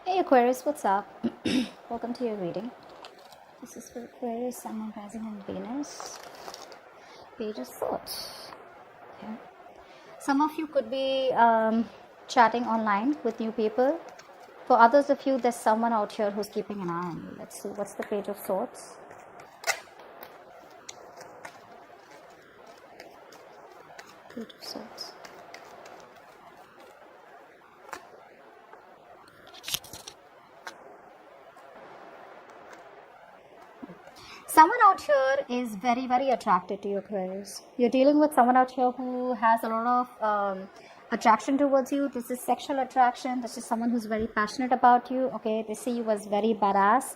Hey Aquarius, what's up? Welcome to your reading. This is for Aquarius, Sun, Moon, Rising, and Venus. Page of Thought. Okay. Some of you could be chatting online with new people. For others of you, there's someone out here who's keeping an eye on you. Let's see, what's the Page of Swords? Page of Swords. Someone out here is very, very attracted to you, Aquarius. You're dealing with someone out here who has a lot of attraction towards you. This is sexual attraction. This is someone who's very passionate about you. Okay, they see you as very badass.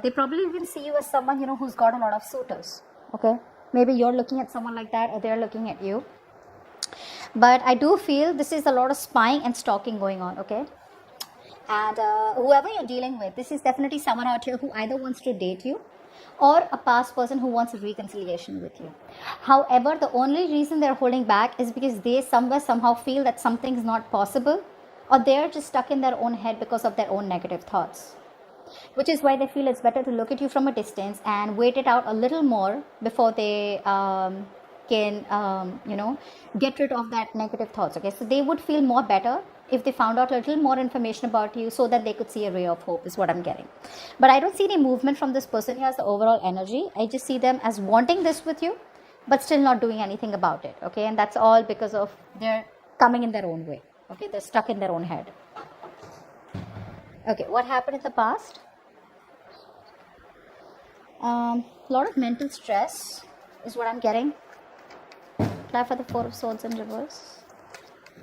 They probably even see you as someone, who's got a lot of suitors. Okay, maybe you're looking at someone like that, or they're looking at you. But I do feel this is a lot of spying and stalking going on. Okay. And whoever you're dealing with, this is definitely someone out here who either wants to date you or a past person who wants a reconciliation with you. However, the only reason they're holding back is because they somehow feel that something's not possible, or they're just stuck in their own head because of their own negative thoughts. Which is why they feel it's better to look at you from a distance and wait it out a little more before they can get rid of that negative thoughts. Okay, so they would feel more better if they found out a little more information about you, so that they could see a ray of hope, is what I'm getting. But I don't see any movement from this person who has the overall energy. I just see them as wanting this with you, but still not doing anything about it. Okay, and that's all because of they're coming in their own way. Okay, they're stuck in their own head. Okay, what happened in the past? A lot of mental stress is what I'm getting. Apply for the Four of Swords in reverse.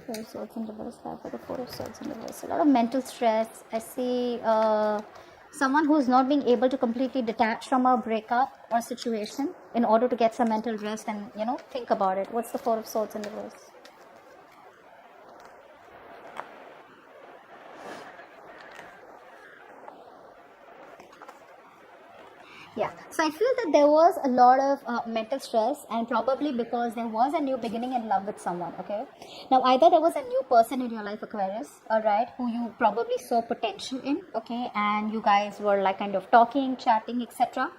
Four of Swords in reverse. Apply for the Four of Swords in reverse. A lot of mental stress. I see someone who's not being able to completely detach from a breakup or situation in order to get some mental rest and think about it. What's the Four of Swords in reverse? Yeah, so I feel that there was a lot of mental stress, and probably because there was a new beginning in love with someone. Okay, now either there was a new person in your life, Aquarius, all right, who you probably saw potential in, okay, and you guys were like kind of talking, chatting, etc.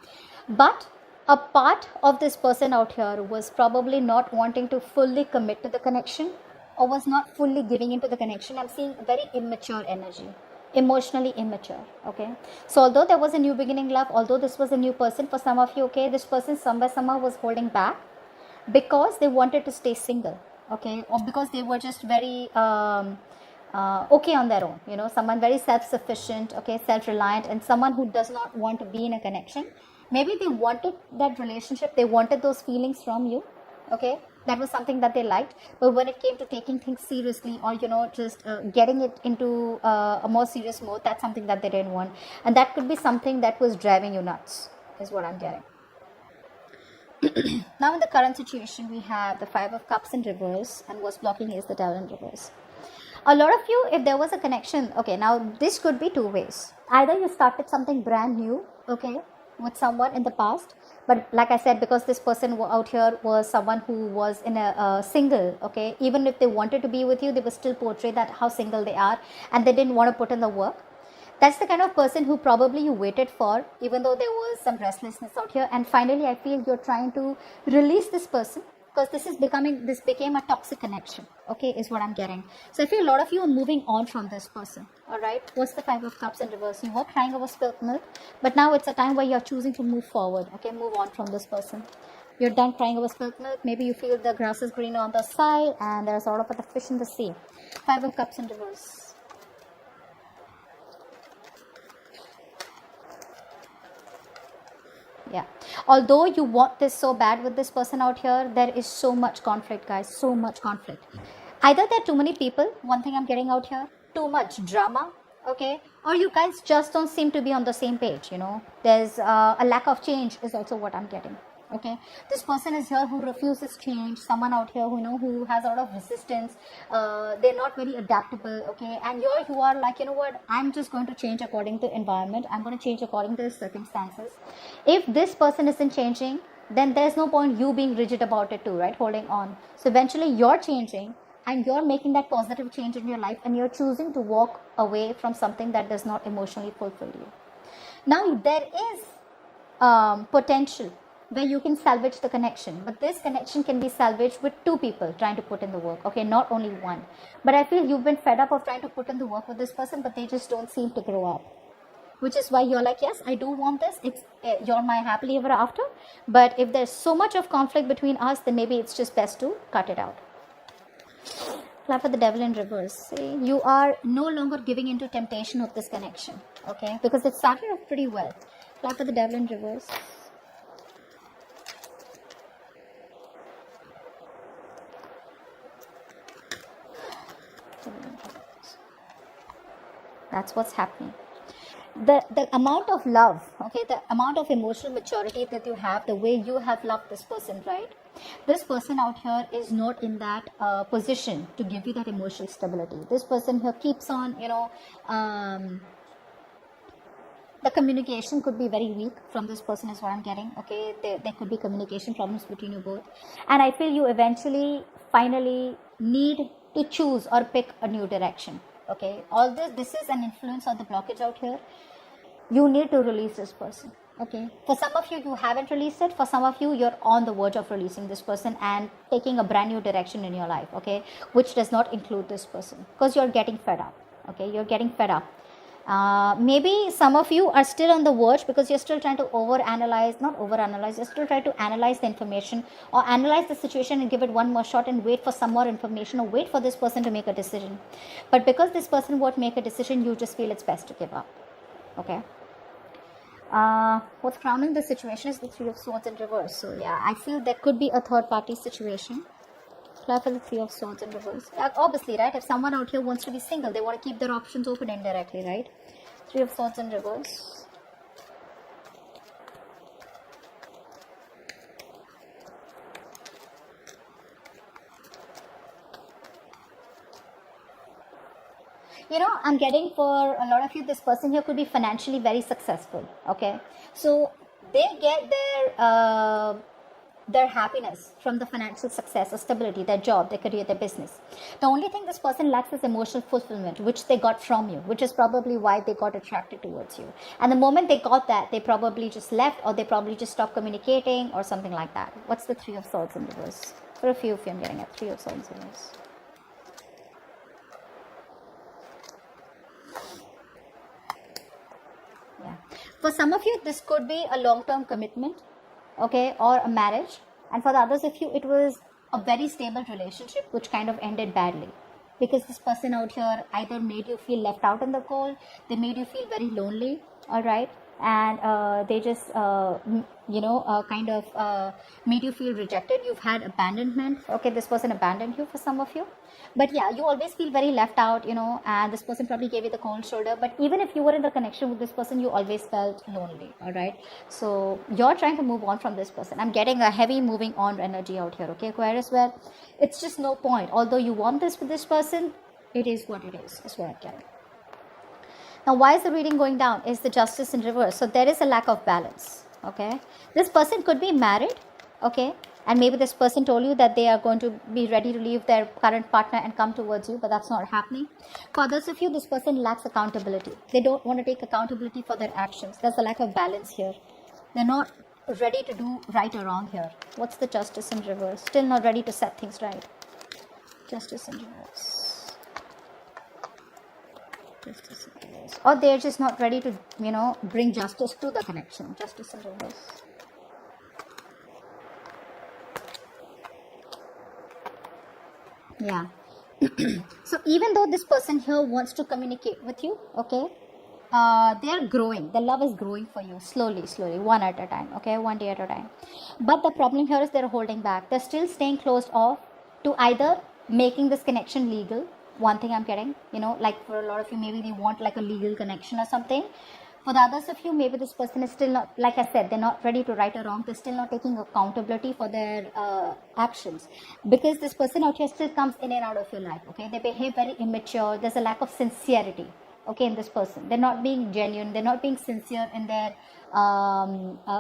But a part of this person out here was probably not wanting to fully commit to the connection, or was not fully giving into the connection. I'm seeing a very immature energy, emotionally immature. Okay, so although there was a new beginning love, although this was a new person for some of you, okay, this person somehow was holding back because they wanted to stay single. Okay, or because they were just very okay on their own, someone very self-sufficient, okay, self-reliant, and someone who does not want to be in a connection. Maybe they wanted that relationship, they wanted those feelings from you. Okay, that was something that they liked, but when it came to taking things seriously, or just getting it into a more serious mode, that's something that they didn't want, and that could be something that was driving you nuts, is what I'm getting. Now in the current situation, we have the Five of Cups in reverse, and what's blocking is the Devil in reverse. A lot of you, if there was a connection, okay, now this could be two ways. Either you started something brand new, okay, with someone in the past, but like I said, because this person out here was someone who was in a single, okay, even if they wanted to be with you, they would still portray that how single they are, and they didn't want to put in the work. That's the kind of person who probably you waited for, even though there was some restlessness out here, and finally I feel you're trying to release this person, because this became a toxic connection, okay, is what I'm getting. So I feel a lot of you are moving on from this person. All right, what's the Five of Cups in reverse? You were crying over spilt milk, but now it's a time where you're choosing to move forward. Okay, move on from this person. You're done crying over spilt milk. Maybe you feel the grass is greener on the side, and there's sort of a fish in the sea. Five of Cups in reverse. Yeah, although you want this so bad with this person out here, there is so much conflict, guys, so much conflict. Either there are too many people, one thing I'm getting out here, too much drama, okay, or you guys just don't seem to be on the same page. There's a lack of change is also what I'm getting. Okay, this person is here who refuses change, someone out here who has a lot of resistance, they're not very adaptable. Okay, and you are like, what, I'm just going to change according to environment, I'm going to change according to the circumstances. If this person isn't changing, then there's no point you being rigid about it too, right, holding on. So eventually you're changing, and you're making that positive change in your life, and you're choosing to walk away from something that does not emotionally fulfill you. Now there is potential where you can salvage the connection, but this connection can be salvaged with two people trying to put in the work, okay, not only one. But I feel you've been fed up of trying to put in the work with this person, but they just don't seem to grow up, which is why you're like, yes, I do want this, it's you're my happily ever after, but if there's so much of conflict between us, then maybe it's just best to cut it out. Clap for the devil in reverse. See, you are no longer giving into temptation of this connection, okay, because it started off pretty well. Clap for the devil in reverse. That's what's happening. The amount of love, okay, the amount of emotional maturity that you have, the way you have loved this person, right? This person out here is not in that position to give you that emotional stability. This person here keeps on, the communication could be very weak from this person is what I'm getting, okay? There could be communication problems between you both. And I feel you eventually, finally need to choose or pick a new direction, okay? All this is an influence of the blockage out here. You need to release this person, okay? For some of you, you haven't released it. For some of you, you're on the verge of releasing this person and taking a brand new direction in your life, okay? Which does not include this person, because you're getting fed up, okay? You're getting fed up. Maybe some of you are still on the verge because you're still trying to you're still trying to analyze the information or analyze the situation and give it one more shot and wait for some more information or wait for this person to make a decision. But because this person won't make a decision, you just feel it's best to give up, okay? What's crowning the situation is the Three of Swords in reverse. So yeah, I feel there could be a third party situation. Clap for the Three of Swords in reverse. Obviously, right? If someone out here wants to be single, they want to keep their options open indirectly, right? Three of Swords in reverse. I'm getting for a lot of you, this person here could be financially very successful, okay? So they get their happiness from the financial success or stability, their job, their career, their business. The only thing this person lacks is emotional fulfillment, which they got from you, which is probably why they got attracted towards you. And the moment they got that, they probably just left, or they probably just stopped communicating or something like that. What's the Three of Swords in reverse? For a few of you, I'm getting a Three of Swords in reverse. Yeah. For some of you, this could be a long-term commitment, okay, or a marriage. And for the others of you, it was a very stable relationship which kind of ended badly, because this person out here either made you feel left out in the cold, they made you feel very lonely, all right, and they just kind of made you feel rejected. You've had abandonment, okay, this person abandoned you for some of you. But yeah, you always feel very left out, and this person probably gave you the cold shoulder. But even if you were in the connection with this person, you always felt lonely, all right? So you're trying to move on from this person. I'm getting a heavy moving on energy out here, okay, Aquarius, where it's just no point. Although you want this with this person, it is what it is what I'm getting. Now, why is the reading going down? Is the Justice in reverse. So there is a lack of balance, okay? This person could be married, okay? And maybe this person told you that they are going to be ready to leave their current partner and come towards you, but that's not happening. For others of you, this person lacks accountability. They don't want to take accountability for their actions. There's a lack of balance here. They're not ready to do right or wrong here. What's the Justice in reverse? Still not ready to set things right. Justice in reverse. Justice in reverse. Or they're just not ready to, bring justice to the connection. Justice in reverse. Yeah. So even though this person here wants to communicate with you, okay, they're growing. The love is growing for you slowly, one at a time, okay, one day at a time. But the problem here is they're holding back. They're still staying closed off to either making this connection legal. One thing I'm getting, like for a lot of you, maybe they want like a legal connection or something. For the others of you, maybe this person is still not, like I said, they're not ready to right or wrong. They're still not taking accountability for their actions. Because this person out here still comes in and out of your life, okay? They behave very immature. There's a lack of sincerity, okay, in this person. They're not being genuine. They're not being sincere in their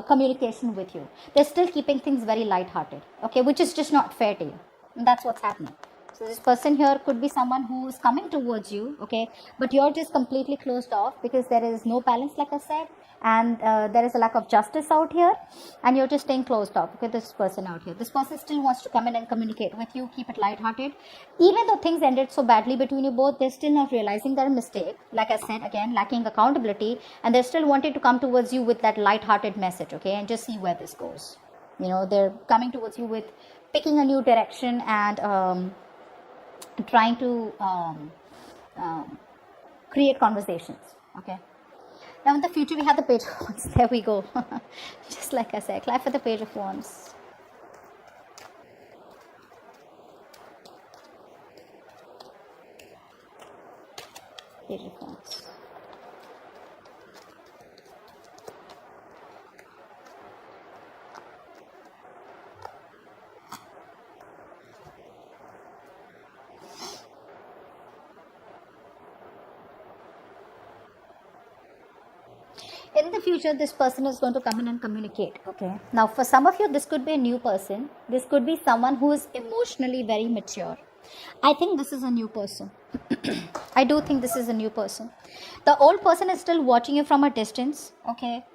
communication with you. They're still keeping things very lighthearted, okay, which is just not fair to you. And that's what's happening. So this person here could be someone who is coming towards you, okay, but you're just completely closed off because there is no balance, like I said, and there is a lack of justice out here, and you're just staying closed off. Okay, this person out here, this person still wants to come in and communicate with you. Keep it lighthearted. Even though things ended so badly between you both, they're still not realizing their mistake. Like I said, again, lacking accountability, and they're still wanting to come towards you with that lighthearted message, okay, and just see where this goes. You know, they're coming towards you with picking a new direction and trying to create conversations. Okay, now in the future we have the Page of Wands. There we go. Just like I said, clap for the Page of Wands. Page of Wands. In the future, this person is going to come in and communicate. Okay, now for some of you, this could be a new person. This could be someone who is emotionally very mature. I think this is a new person. I do think this is a new person. The old person is still watching you from a distance. Okay,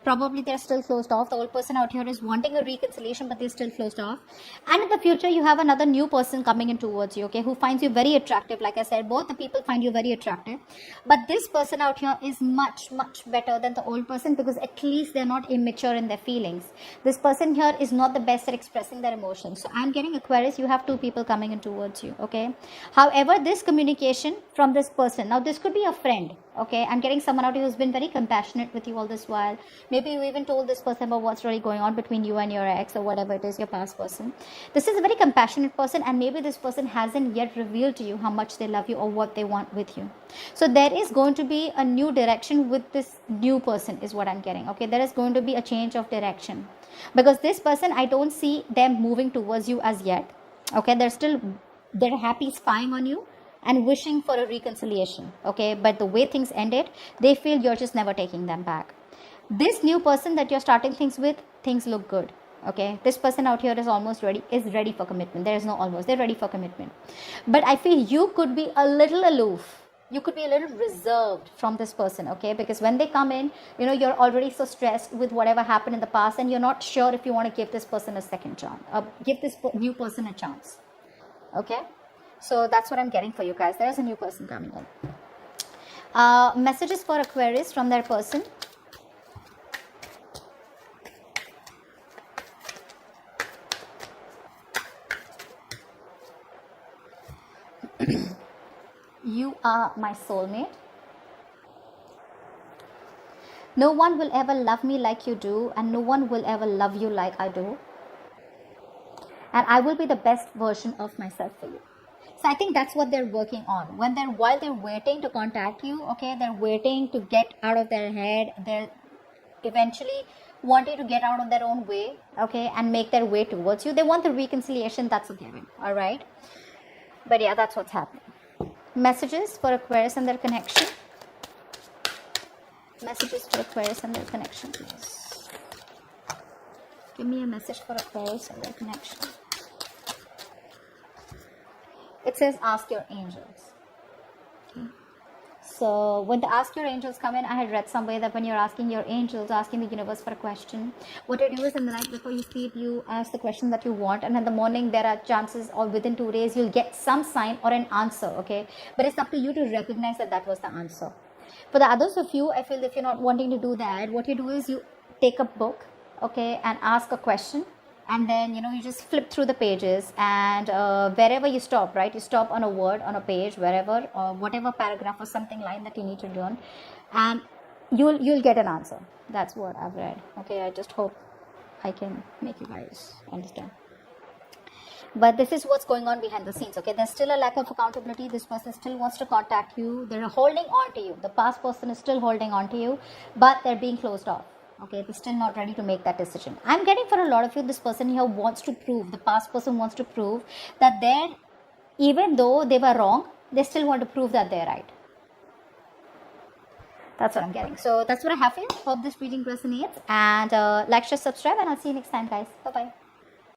probably they're still closed off. The old person out here is wanting a reconciliation, but they're still closed off. And in the future, you have another new person coming in towards you, okay, who finds you very attractive. Like I said, both the people find you very attractive. But this person out here is much, much better than the old person, because at least they're not immature in their feelings. This person here is not the best at expressing their emotions. So I'm getting, Aquarius, you have two people coming in towards you, okay. However, this communication from this person, now this could be a friend, okay. I'm getting someone out here who's been very compassionate with you all this while. Maybe you even told this person about what's really going on between you and your ex, or whatever it is, your past person. This is a very compassionate person, and maybe this person hasn't yet revealed to you how much they love you or what they want with you. So there is going to be a new direction with this new person, is what I'm getting. Okay, there is going to be a change of direction, because this person, I don't see them moving towards you as yet. Okay, they're happy spying on you and wishing for a reconciliation. Okay, but the way things ended, they feel you're just never taking them back. This new person that you're starting things with, things look good. Okay, this person out here is ready for commitment. There is no almost, they're ready for commitment. But I feel you could be a little aloof. You could be a little reserved from this person, okay, because when they come in, you know, you're already so stressed with whatever happened in the past, and you're not sure if you want to give this person a second chance, give this new person a chance. Okay, so that's what I'm getting for you guys. There's a new person coming in. Messages for Aquarius from their person. You are my soulmate. No one will ever love me like you do, and no one will ever love you like I do. And I will be the best version of myself for you. So I think that's what they're working on. While they're waiting to contact you, okay, they're waiting to get out of their head. They're eventually wanting to get out of their own way, okay, and make their way towards you. They want the reconciliation, that's a given, all right? But yeah, that's what's happening. Messages for Aquarius and their connection. Messages for Aquarius and their connection, please. Give me a message for Aquarius and their connection. It says ask your angels. Okay. So when the ask your angels come in, I had read somewhere that when you're asking your angels, asking the universe for a question, what you do is in the night before you sleep, you ask the question that you want, and in the morning there are chances, or within 2 days, you'll get some sign or an answer, okay? But it's up to you to recognize that that was the answer. For the others of you, I feel if you're not wanting to do that, what you do is you take a book, okay, and ask a question. And then, you know, you just flip through the pages, and wherever you stop, right, you stop on a word, on a page, wherever, or whatever paragraph or something line that you need to learn, and you'll get an answer. That's what I've read. Okay, I just hope I can make you guys understand. But this is what's going on behind the scenes, okay? There's still a lack of accountability. This person still wants to contact you. They're holding on to you. The past person is still holding on to you, but they're being closed off. Okay, they're still not ready to make that decision. I'm getting for a lot of you, this person here wants to prove, the past person wants to prove that even though they were wrong, they still want to prove that they're right. That's what I'm getting. So that's what I have for you. Hope this reading resonates. And like, share, subscribe, and I'll see you next time, guys. Bye-bye.